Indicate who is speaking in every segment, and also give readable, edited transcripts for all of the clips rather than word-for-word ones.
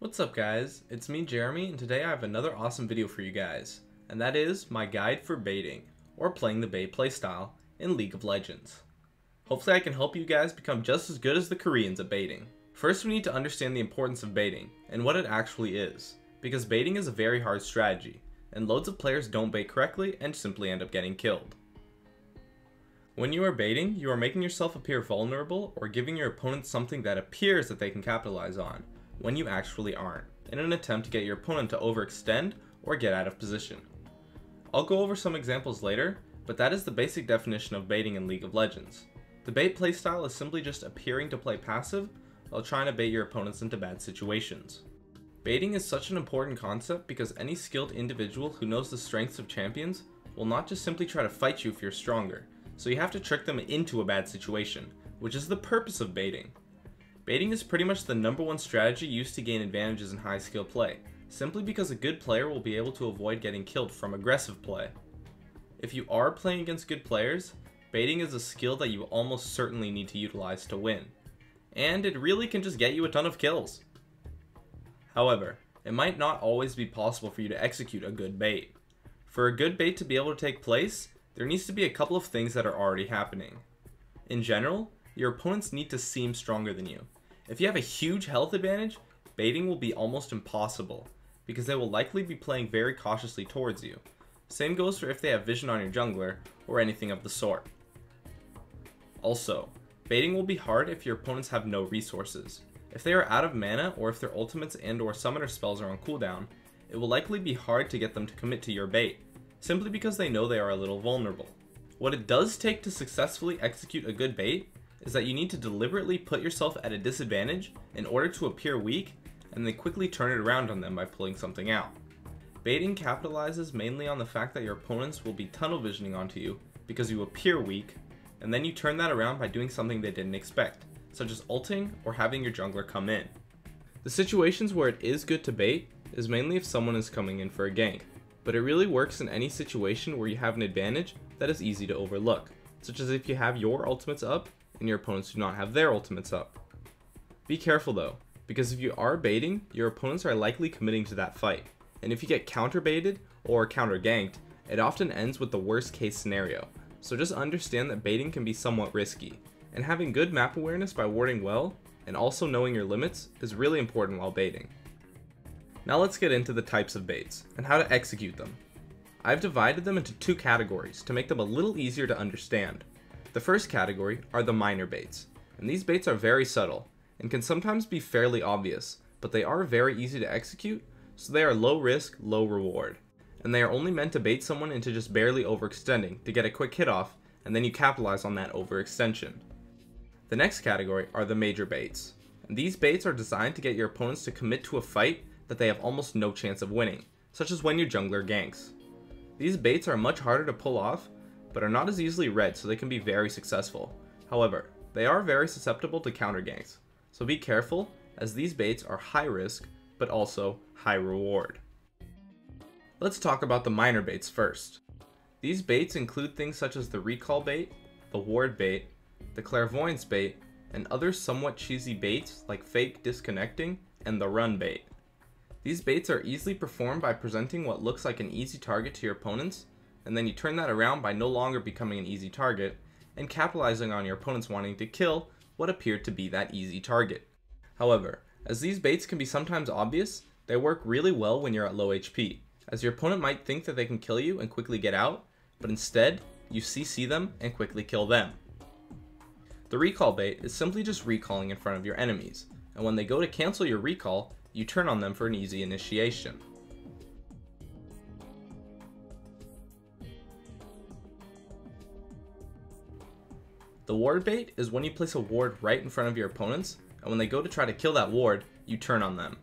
Speaker 1: What's up guys, it's me Jeremy, and today I have another awesome video for you guys, and that is my guide for baiting, or playing the bait playstyle, in League of Legends. Hopefully I can help you guys become just as good as the Koreans at baiting. First we need to understand the importance of baiting, and what it actually is, because baiting is a very hard strategy, and loads of players don't bait correctly and simply end up getting killed. When you are baiting, you are making yourself appear vulnerable or giving your opponent something that appears that they can capitalize on, when you actually aren't, in an attempt to get your opponent to overextend or get out of position. I'll go over some examples later, but that is the basic definition of baiting in League of Legends. The bait playstyle is simply just appearing to play passive while trying to bait your opponents into bad situations. Baiting is such an important concept because any skilled individual who knows the strengths of champions will not just simply try to fight you if you're stronger, so you have to trick them into a bad situation, which is the purpose of baiting. Baiting is pretty much the #1 strategy used to gain advantages in high skill play, simply because a good player will be able to avoid getting killed from aggressive play. If you are playing against good players, baiting is a skill that you almost certainly need to utilize to win, and it really can just get you a ton of kills. However, it might not always be possible for you to execute a good bait. For a good bait to be able to take place, there needs to be a couple of things that are already happening. In general, your opponents need to seem stronger than you. If you have a huge health advantage, baiting will be almost impossible, because they will likely be playing very cautiously towards you. Same goes for if they have vision on your jungler, or anything of the sort. Also, baiting will be hard if your opponents have no resources. If they are out of mana, or if their ultimates and or summoner spells are on cooldown, it will likely be hard to get them to commit to your bait, simply because they know they are a little vulnerable. What it does take to successfully execute a good bait is that you need to deliberately put yourself at a disadvantage in order to appear weak, and then quickly turn it around on them by pulling something out. Baiting capitalizes mainly on the fact that your opponents will be tunnel visioning onto you because you appear weak, and then you turn that around by doing something they didn't expect, such as ulting or having your jungler come in. The situations where it is good to bait is mainly if someone is coming in for a gank, but it really works in any situation where you have an advantage that is easy to overlook, such as if you have your ultimates up and your opponents do not have their ultimates up. Be careful though, because if you are baiting, your opponents are likely committing to that fight, and if you get counter baited or counter ganked, it often ends with the worst case scenario, so just understand that baiting can be somewhat risky, and having good map awareness by warding well, and also knowing your limits, is really important while baiting. Now let's get into the types of baits, and how to execute them. I've divided them into two categories to make them a little easier to understand. The first category are the minor baits, and these baits are very subtle, and can sometimes be fairly obvious, but they are very easy to execute, so they are low risk, low reward, and they are only meant to bait someone into just barely overextending to get a quick hit off, and then you capitalize on that overextension. The next category are the major baits, and these baits are designed to get your opponents to commit to a fight that they have almost no chance of winning, such as when your jungler ganks. These baits are much harder to pull off, but are not as easily read, so they can be very successful. However, they are very susceptible to counter ganks, so be careful, as these baits are high risk, but also high reward. Let's talk about the minor baits first. These baits include things such as the recall bait, the ward bait, the clairvoyance bait, and other somewhat cheesy baits like fake disconnecting and the run bait. These baits are easily performed by presenting what looks like an easy target to your opponents, and then you turn that around by no longer becoming an easy target, and capitalizing on your opponents wanting to kill what appeared to be that easy target. However, as these baits can be sometimes obvious, they work really well when you're at low HP, as your opponent might think that they can kill you and quickly get out, but instead, you CC them and quickly kill them. The recall bait is simply just recalling in front of your enemies, and when they go to cancel your recall, you turn on them for an easy initiation. The ward bait is when you place a ward right in front of your opponents, and when they go to try to kill that ward, you turn on them.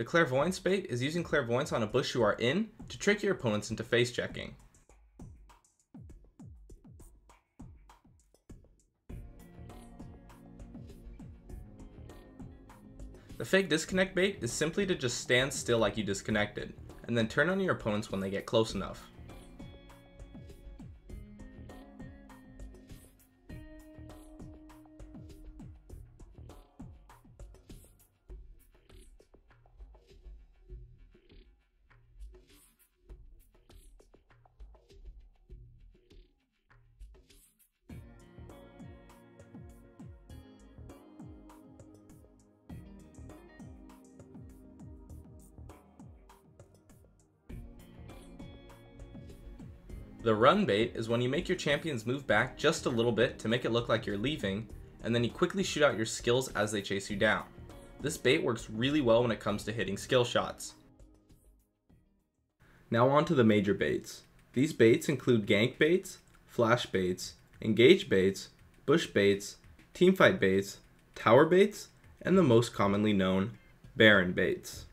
Speaker 1: The clairvoyance bait is using clairvoyance on a bush you are in to trick your opponents into face checking. The fake disconnect bait is simply to just stand still like you disconnected, and then turn on your opponents when they get close enough. The run bait is when you make your champions move back just a little bit to make it look like you're leaving, and then you quickly shoot out your skills as they chase you down. This bait works really well when it comes to hitting skill shots. Now on to the major baits. These baits include gank baits, flash baits, engage baits, bush baits, teamfight baits, tower baits, and the most commonly known, Baron baits.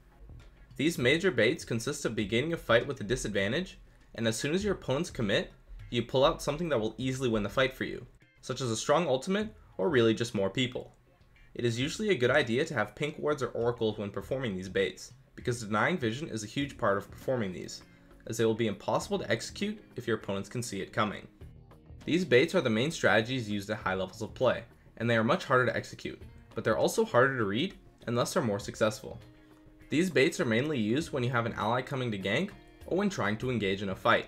Speaker 1: These major baits consist of beginning a fight with a disadvantage, and as soon as your opponents commit, you pull out something that will easily win the fight for you, such as a strong ultimate or really just more people. It is usually a good idea to have pink wards or oracles when performing these baits, because denying vision is a huge part of performing these, as they will be impossible to execute if your opponents can see it coming. These baits are the main strategies used at high levels of play, and they are much harder to execute, but they're also harder to read and thus are more successful. These baits are mainly used when you have an ally coming to gank or when trying to engage in a fight.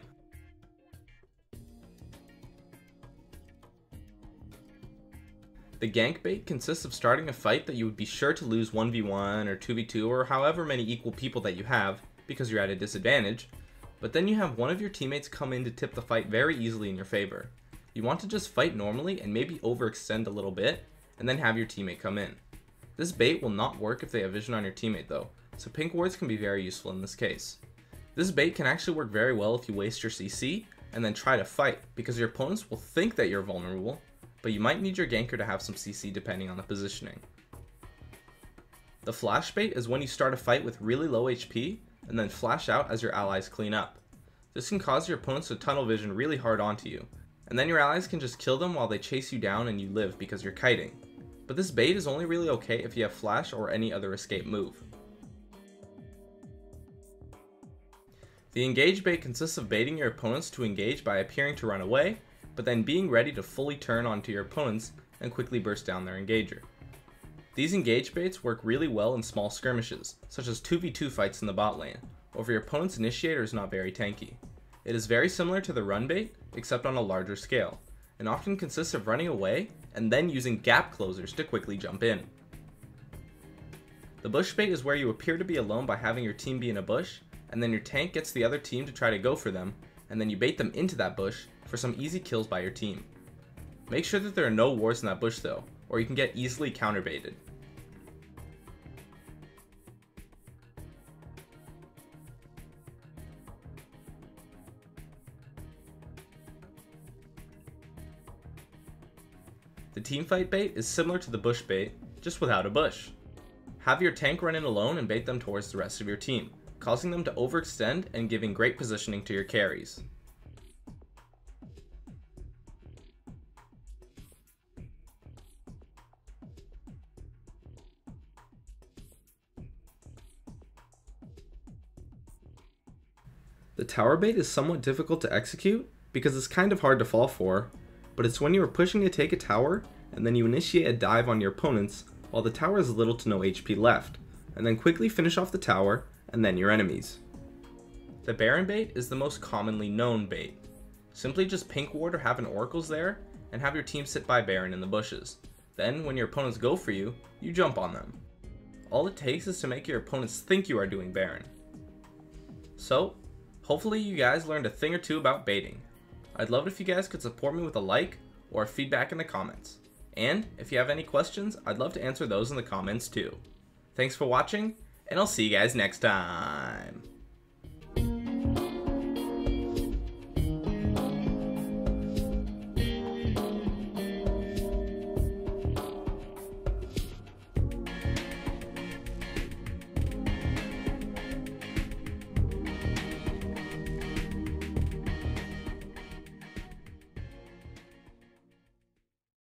Speaker 1: The gank bait consists of starting a fight that you would be sure to lose 1v1 or 2v2 or however many equal people that you have because you're at a disadvantage, but then you have one of your teammates come in to tip the fight very easily in your favor. You want to just fight normally and maybe overextend a little bit and then have your teammate come in. This bait will not work if they have vision on your teammate though, so pink wards can be very useful in this case. This bait can actually work very well if you waste your CC and then try to fight, because your opponents will think that you're vulnerable, but you might need your ganker to have some CC depending on the positioning. The flash bait is when you start a fight with really low HP and then flash out as your allies clean up. This can cause your opponents to tunnel vision really hard onto you, and then your allies can just kill them while they chase you down and you live because you're kiting. But this bait is only really okay if you have flash or any other escape move. The engage bait consists of baiting your opponents to engage by appearing to run away, but then being ready to fully turn onto your opponents and quickly burst down their engager. These engage baits work really well in small skirmishes, such as 2v2 fights in the bot lane, or if your opponent's initiator is not very tanky. It is very similar to the run bait, except on a larger scale, and often consists of running away and then using gap closers to quickly jump in. The bush bait is where you appear to be alone by having your team be in a bush, and then your tank gets the other team to try to go for them, and then you bait them into that bush for some easy kills by your team. Make sure that there are no wards in that bush though, or you can get easily counterbaited. The teamfight bait is similar to the bush bait, just without a bush. Have your tank run in alone and bait them towards the rest of your team, causing them to overextend and giving great positioning to your carries. The tower bait is somewhat difficult to execute because it's kind of hard to fall for, but it's when you are pushing to take a tower and then you initiate a dive on your opponents while the tower has little to no HP left, and then quickly finish off the tower and then your enemies. The Baron bait is the most commonly known bait. Simply just pink ward or have an oracles there and have your team sit by Baron in the bushes. Then when your opponents go for you, you jump on them. All it takes is to make your opponents think you are doing Baron. So, hopefully you guys learned a thing or two about baiting. I'd love it if you guys could support me with a like or feedback in the comments. And if you have any questions, I'd love to answer those in the comments too. Thanks for watching, and I'll see you guys next time.